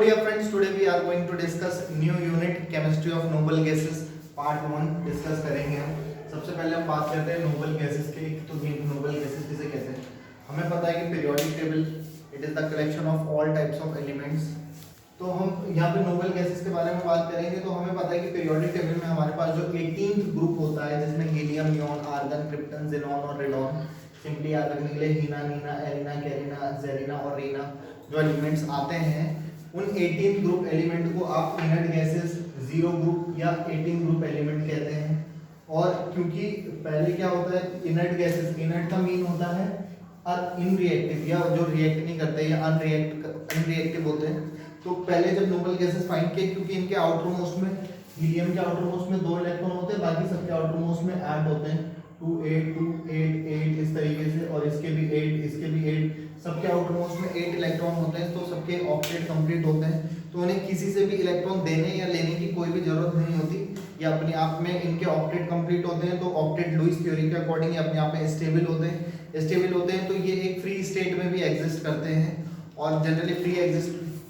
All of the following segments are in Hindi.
dear friends, today we are going to discuss new unit chemistry of noble gases part 1 discuss करेंगे हम। सबसे पहले हम बात करते हैं नोबल गैसेस की। तो नोबल गैसेस किसे कहते हैं? हमें पता है कि periodic table it is the collection of all types of elements. तो हम यहाँ पे नोबल गैसेस के बारे में बात करेंगे। तो हमें पता है कि पीरियोडिक टेबल में हमारे पास जो 18th ग्रुप होता है जिसमें helium, neon, argon, krypton, xenon और रेडॉन, सिंपली याद रखने के लिए हीना, नीना, एरिना, कैरिना, जेरिना और रीना जो एलिमेंट्स आते हैं, उन 18 ग्रुप एलिमेंट को आप इनर्ट गैसेस 0 ग्रुप या 18 ग्रुप एलिमेंट कहते हैं। और क्योंकि पहले क्या होता है, इनर्ट गैसेस, इनर्ट का मीन होता है इनरिएक्टिव या जो रिएक्ट नहीं करते या अनरिएक्टिव होते हैं। तो पहले जब नोबल गैसेस फाइंड किए, क्योंकि इनके आउटर मोस्ट में, हीलियम के आउटर मोस्ट में 2 इलेक्ट्रॉन होते हैं, बाकी सबके आउटर मोस्ट में 8 होते हैं, 2 8 2 8 8 इस तरीके से, और इसके भी 8, इसके भी 8, सबके आउटर मोस्ट में 8 इलेक्ट्रॉन होते हैं। तो सबके ऑक्टेट कंप्लीट होते हैं, तो उन्हें किसी से भी इलेक्ट्रॉन देने या लेने की कोई भी जरूरत नहीं होती, ये अपने आप में इनके ऑक्टेट कंप्लीट होते हैं। तो ऑक्टेट लुईस थ्योरी के अकॉर्डिंग ये अपने आप में स्टेबल होते हैं। तो ये एक फ्री स्टेट में भी एग्जिस्ट करते हैं और जनरली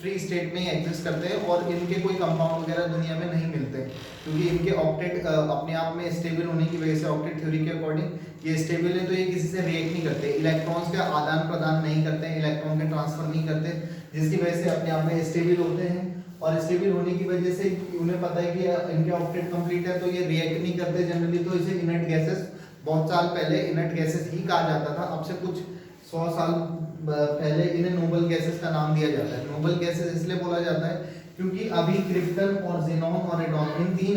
फ्री स्टेट में ही एग्जिस्ट करते हैं, और इनके कोई कंपाउंड वगैरह दुनिया में नहीं मिलते, क्योंकि इनके ऑक्टेट अपने आप में स्टेबल होने की वजह से, ऑक्टेट थ्योरी के अकॉर्डिंग ये स्टेबल है, तो ये किसी से रिएक्ट नहीं करते, इलेक्ट्रॉन्स का आदान प्रदान नहीं करते हैं, इलेक्ट्रॉन के ट्रांसफर नहीं करते, जिसकी वजह से अपने आप में स्टेबल होते हैं। और स्टेबल होने की वजह से उन्हें पता है कि इनके ऑक्टेट कंप्लीट है, तो ये रिएक्ट नहीं करते जनरली, तो इसे इनर्ट गैसेस, बहुत साल पहले इनर्ट गैसेस ही कहा जाता था। अब से कुछ 100 साल पहले इन्हें नोबल गैसेस का नाम दिया जाता है। नोबल गैसेस इसलिए बोला जाता है क्योंकि अभी क्रिप्टन और ज़ेनॉन और रेडॉन, इन तीन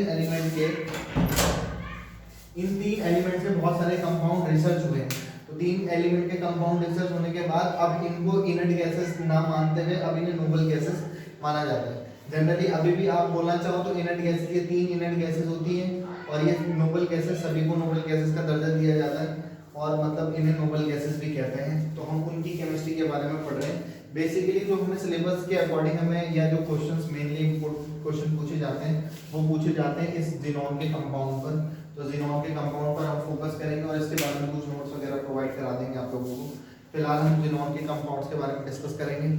एलिमेंट से बहुत सारे कंपाउंड रिसर्च हुए हैं। तो 3 एलिमेंट के कंपाउंड रिसर्च होने के बाद अब इनको इनर्ट गैसेस ना मानते हुए अब इन्हें नोबल गैसेस माना जाता है। जनरली अभी भी आप बोलना चाहो तो इनर्ट गैसेस, ये 3 इनर्ट गैसेस होती हैं, और ये नोबल गैसेस, सभी को नोबल गैसेस का दर्जा दिया जाता है, और मतलब इन्हें नोबल गैसेस भी कहते हैं। तो हम उनकी केमिस्ट्री के बारे में पढ़ रहे हैं। बेसिकली जो हमें सिलेबस के अकॉर्डिंग हमें, या जो क्वेश्चंस मेनली क्वेश्चन पूछे जाते हैं, वो पूछे जाते हैं इस ज़ेनॉन के कंपाउंड पर। तो ज़ेनॉन के कंपाउंड पर हम फोकस करेंगे और इसके बारे में कुछ नोट्स वगैरह प्रोवाइड करा देंगे आप लोगों को। फिलहाल हम ज़ेनॉन के कंपाउंड्स के बारे में डिस्कस करेंगे,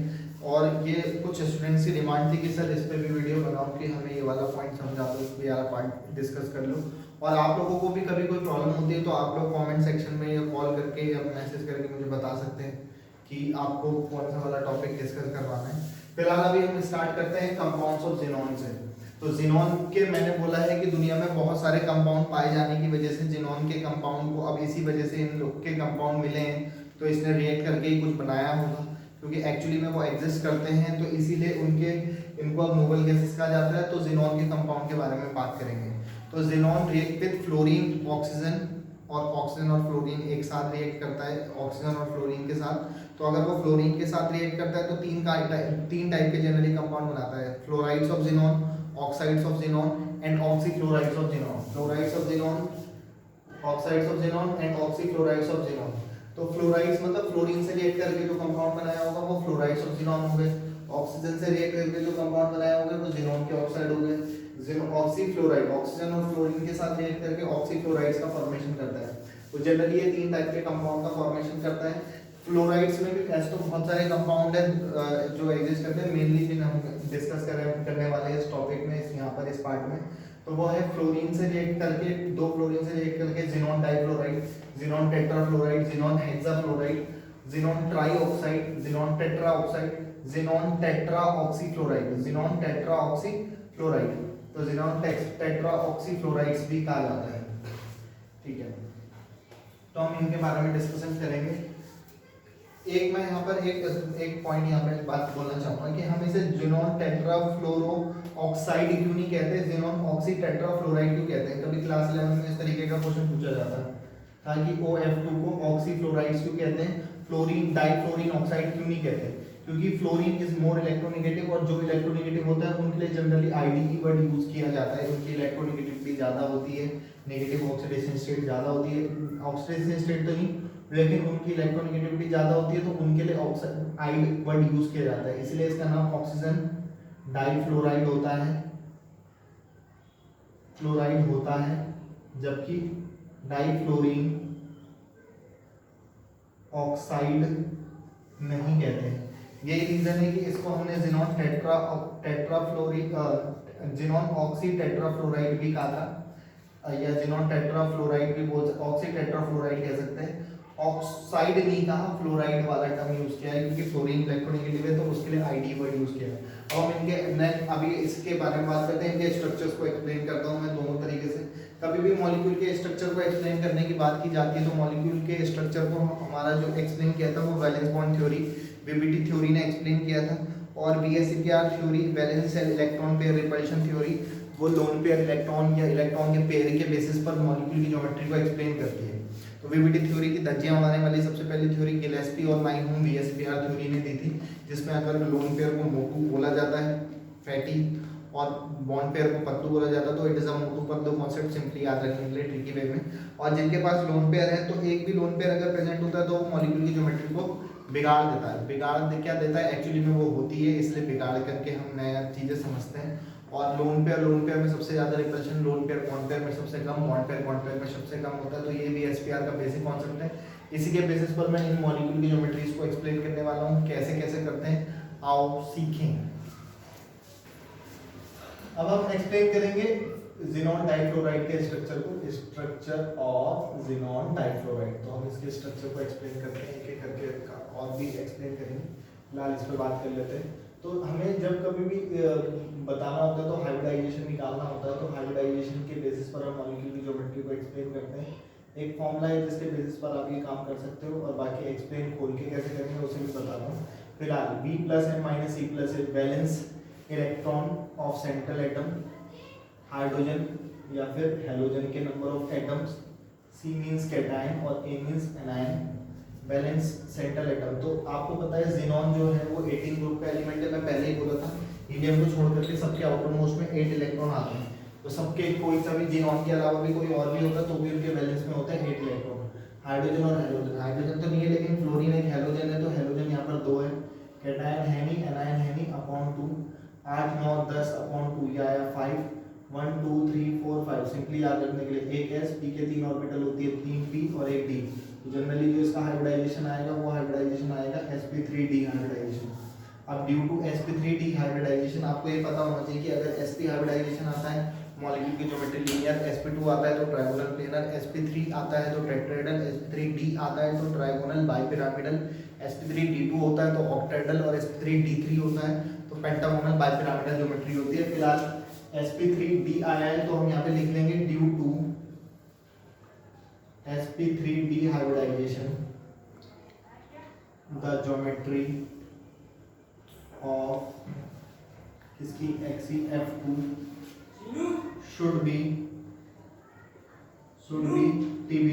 और ये कुछ स्टूडेंट्स की डिमांड थी कि सर इस पर भी वीडियो बनाओ कि हमें ये वाला पॉइंट समझा दो, इस पर वाला पॉइंट डिस्कस कर लो। और आप लोगों को भी कभी कोई प्रॉब्लम होती है तो आप लोग कमेंट सेक्शन में या कॉल करके या मैसेज करके मुझे बता सकते हैं कि आपको कौन सा वाला टॉपिक डिस्कस करवाना है। फिलहाल अभी हम स्टार्ट करते हैं कंपाउंड्स ऑफ ज़ेनॉन से। तो ज़ेनॉन के मैंने बोला है कि दुनिया में बहुत सारे कंपाउंड पाए जाने की वजह से ज़ेनॉन के कंपाउंड को अब इसी वजह से इन लोग के कंपाउंड मिले हैं, तो इसने रिएक्ट करके ही कुछ बनाया होगा, क्योंकि एक्चुअली में वो एग्जिस्ट करते हैं, तो इसीलिए इनको अब नोबल गैसेस कहा जाता है। तो ज़ेनॉन के कंपाउंड के बारे में बात करेंगे। तो xenon react with fluorine, oxygen, और ऑक्सीजन और फ्लोरीन एक साथ रिएक्ट करता है, ऑक्सीजन और फ्लोरीन के साथ। तो अगर वो फ्लोरीन के साथ रिएक्ट करता है तो तीन टाइप के जनरली कंपाउंड बनाता है, fluorides of xenon, oxides of xenon and oxyfluorides of xenon. Fluorides of xenon, oxides of xenon and oxyfluorides of xenon. तो फ्लोराइड्स मतलब फ्लोरीन से रिएक्ट करके जो कंपाउंड बनाया होगा वो फ्लोराइड्स ऑफ ज़ेनॉन हो गए, ऑक्सीजन से रिएक्ट करके जो कंपाउंड बनाया होगा वो ज़ेनॉन के ऑक्साइड हो गए। ऑक्सीफ्लोराइड, ऑक्सीजन और फ्लोरीन के साथ रिएक्ट करके ऑक्सीफ्लोराइड्स का फॉर्मेशन करता है। तो जनरली ये 3 टाइप के कंपाउंड का फॉर्मेशन करता है। फ्लोराइड्स में भी ऐसे तो बहुत सारे कंपाउंड हैं जो एग्जिस्ट करते हैं, मेनली जिन हम डिस्कस करने वाले हैं इस टॉपिक में, यहाँ पर इस पार्ट में। तो वो है फ्लोरीन से रिएक्ट करके, 2 फ्लोरीन से रिएक्ट करके xenon difluoride, xenon tetrafluoride, xenon hexafluoride, xenon trioxide, xenon tetraoxide, xenon tetraoxyfluoride, xenon tetraoxyfluoride. तो ज़ेनॉन टेट्राऑक्सीफ्लोराइड्स भी कहा जाता है। ठीक है, तो हम इनके बारे में डिस्कशन करेंगे। एक मैं यहाँ पर एक पॉइंट यहाँ पे बात बोलना चाहूँगा कि हम इसे ज़ेनॉन टेट्राफ्लोरो ऑक्साइड क्यों नहीं कहते, ज़ेनॉन ऑक्सी टेट्राफ्लोराइड क्यों कहते हैं। कभी क्लास 11 में इस तरीके का क्वेश्चन पूछा जाता था कि OF2 को ऑक्सीफ्लोराइड्स क्यों कहते हैं, फ्लोरीन डाइफ्लोरीन ऑक्साइड क्यों नहीं कहते, क्योंकि फ्लोरीन इज मोर इलेक्ट्रोनेगेटिव, और जो इलेक्ट्रोनेगेटिव होता है उनके लिए जनरली IDE वर्ड यूज किया जाता है, उनकी इलेक्ट्रोनेगेटिविटी ज़्यादा होती है, नेगेटिव ऑक्सीडेशन स्टेट ज़्यादा होती है, ऑक्सीडेशन स्टेट तो नहीं लेकिन उनकी इलेक्ट्रोनेगेटिविटी ज़्यादा होती है, तो उनके लिए ऑक्साइड वर्ड यूज किया जाता है, इसलिए इसका नाम ऑक्सीजन डाइफ्लोराइड होता है, फ्लोराइड होता है, जबकि डाइफ्लोरीन ऑक्साइड नहीं कहते हैं। यही रीजन है कि इसको हमने जिनॉन टेट्राफ्लोरिक जिनॉन ऑक्सी टेट्राफ्लोराइड भी कहा था, या जिनॉन टेट्राफ्लोराइड भी बोल, ऑक्सी टेट्राफ्लोराइड कह सकते हैं। ऑक्साइड नहीं कहा, फ्लोराइड वाला टर्म यूज किया है क्योंकि फ्लोरीन इलेक्ट्रोनेगेटिव है, तो उसके लिए आईडी वर्ड यूज किया है। अब हम इनके अभी इसके बारे में बात करते हैं, इनके स्ट्रक्चर्स को एक्सप्लेन करता हूँ मैं दोनों तरीके से। कभी भी मॉलिक्यूल के स्ट्रक्चर को एक्सप्लेन करने की बात की जाती है तो मॉलिक्यूल के स्ट्रक्चर को हमारा जो एक्सप्लेन किया था वो valence bond theory, VBT theory ने एक्सप्लेन किया था। और VSEPR theory, valence electron pair repulsion theory, वो लोन पेयर इलेक्ट्रॉन या इलेक्ट्रॉन के पेयर के बेसिस पर मॉलिक्यूल की ज्योमेट्री को एक्सप्लेन करती है। तो वीबीटी थ्योरी की धज्जियां उड़ाने वाली सबसे पहली थ्योरी गिलेस्पी और नाइनहूम बीएससीपीआर थ्योरी ने दी थी, जिसमें अगर लोन पेयर को मोटू बोला जाता है फैटी और बॉन्ड पेयर को पतलू बोला जाता है, तो it is a Motu Patlu concept, simply याद रखने के लिए ट्रिकी वे में। और जिनके पास लोन पेयर है तो एक भी लोन पेयर अगर प्रेजेंट होता है तो वो मॉलिक्यूल की ज्योमेट्री को बिगाड़ देता है। बिगाड़ क्या देता है, एक्चुअली में वो होती है, इसलिए बिगाड़ करके हम नया चीजें समझते हैं। और लोन पेयर में सबसे ज्यादा repulsion, lone pair bond pair में सबसे कम, बॉन्ड पेयर में सबसे कम होता है। तो ये भी एसपीआर का बेसिक कॉन्सेप्ट है। इसी के बेसिस पर मैं इन मॉलिक्यूल की ज्योमेट्रीज को एक्सप्लेन करने वाला हूँ, कैसे कैसे करते हैं, आओ सीखें। अब हम एक्सप्लेन करेंगे जिनॉन डाइफ्लोराइड के स्ट्रक्चर को, स्ट्रक्चर ऑफ जिनॉन डाइफ्लोराइड। तो हम इसके स्ट्रक्चर को एक्सप्लेन करते हैं एक एक करके, और भी एक्सप्लेन करेंगे, फिलहाल इस पर बात कर लेते हैं। तो हमें जब कभी भी बताना होता है तो हाइब्रिडाइजेशन निकालना होता है, तो हाइब्रिडाइजेशन के बेसिस पर हम मॉलिक्यूल की ज्योमेट्री को एक्सप्लेन करते हैं। एक फॉर्मूला है जिसके बेसिस पर आप ये काम कर सकते हो, और बाकी एक्सप्लेन खोल के कैसे करेंगे उसे भी बता दूँ। फिलहाल B plus N minus C plus A valence electron of central atom, hydrogen या फिर हेलोजन के number of atoms, C means cation और A means anion, valence central atom. तो आपको पता है जिनॉन जो है वो 18 ग्रुप का एलिमेंट है, मैं पहले ही बोला था। हीलियम को छोड़ करके सबके आउटर मोस्ट में 8 इलेक्ट्रॉन आते हैं, तो सबके कोई सा भी जिनॉन के अलावा भी कोई और भी होगा तो भी उनके बैलेंस में होते हैं 8 इलेक्ट्रॉन। हाइड्रोजन और हेलोजन, हाइड्रोजन तो नहीं है लेकिन फ्लोरीन एक हेलोजन है, तो हेलोजन यहाँ पर 2 है, कैटायन है नहीं, एनायन है नहीं, अपॉन 2, 8 9 10 अपॉन 2 या 5, 1 2 3 4 5, सिंपली याद रखने के लिए एक एस, पी के 3 ऑर्बिटल होती है, 3 पी और एक डी। तो जनरली जो इसका हाइब्रिडाइजेशन आएगा वो हाइब्रिडाइजेशन आएगा sp3d हाइब्रिडाइजेशन। अब ड्यू टू sp3d हाइब्रिडाइजेशन आपको ये पता होना चाहिए कि अगर sp हाइब्रिडाइजेशन आता है मॉलिक्यूल की ज्योमेट्री लीनियर, sp2 आता है तो ट्रायंगुलर प्लेनर, sp3 आता है तो टेट्राहेड्रल, sp3d आता है तो ट्रायंगोनल बाइपिरामिडल, sp3d2 होता है तो ऑक्टाहेड्रल और sp3d3 होता है तो पेंटागोनल बाइपिरामिडल ज्योमेट्री होती है। फिलहाल sp3d आया है तो हम यहाँ पे लिख लेंगे due to sp3d hybridization the geometry of इसकी XeF2 should be TB